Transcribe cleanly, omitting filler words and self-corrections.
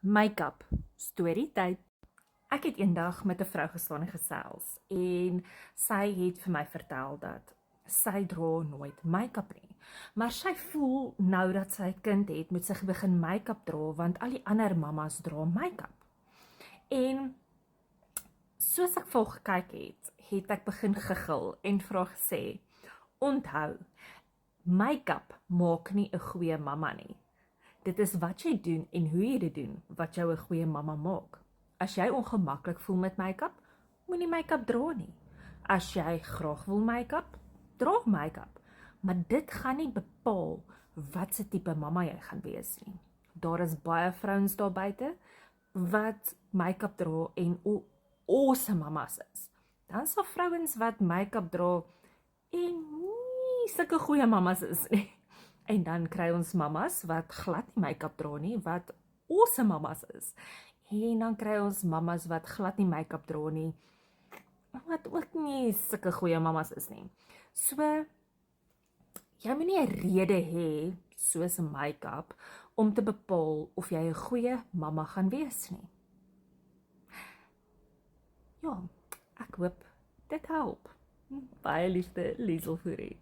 Make-up, storytyd. Ek het eendag met 'n vrou gestaan en gesels en sy het vir my vertel dat sy dra nooit make-up nie. Maar sy voel nou dat sy 'n kind het, moet sy begin make-up dra want al die ander mammas dra make-up. En soos ek vol gekyk het ek begin giggel en vra gesê: "Onthou, make-up maak nie 'n goeie mamma nie. Dit is wat jy doen en hoe jy dit doen wat jou 'n goeie mamma maak. As jy ongemaklik voel met make-up, moenie make-up dra nie. As jy graag wil make-up, dra make-up. Maar dit gaan nie bepaal wat se tipe mamma jy gaan wees nie. Daar is baie vrouens daar buite wat make-up dra en awesome mammas is. Dan is daar vrouens wat make-up dra en nie sulke goeie mammas is nie. En dan kry ons mammas wat glad nie make-up dra nie, wat awesome mammas is. En dan kry ons mammas wat glad nie make-up dra nie, wat ook nie sulke goeie mammas is nie. So, jy moet nie 'n rede hê, soos 'n make-up, om te bepaal of jy 'n goeie mamma gaan wees nie. Ja, ek hoop dit help. Baie liefde, Liesel Fourie.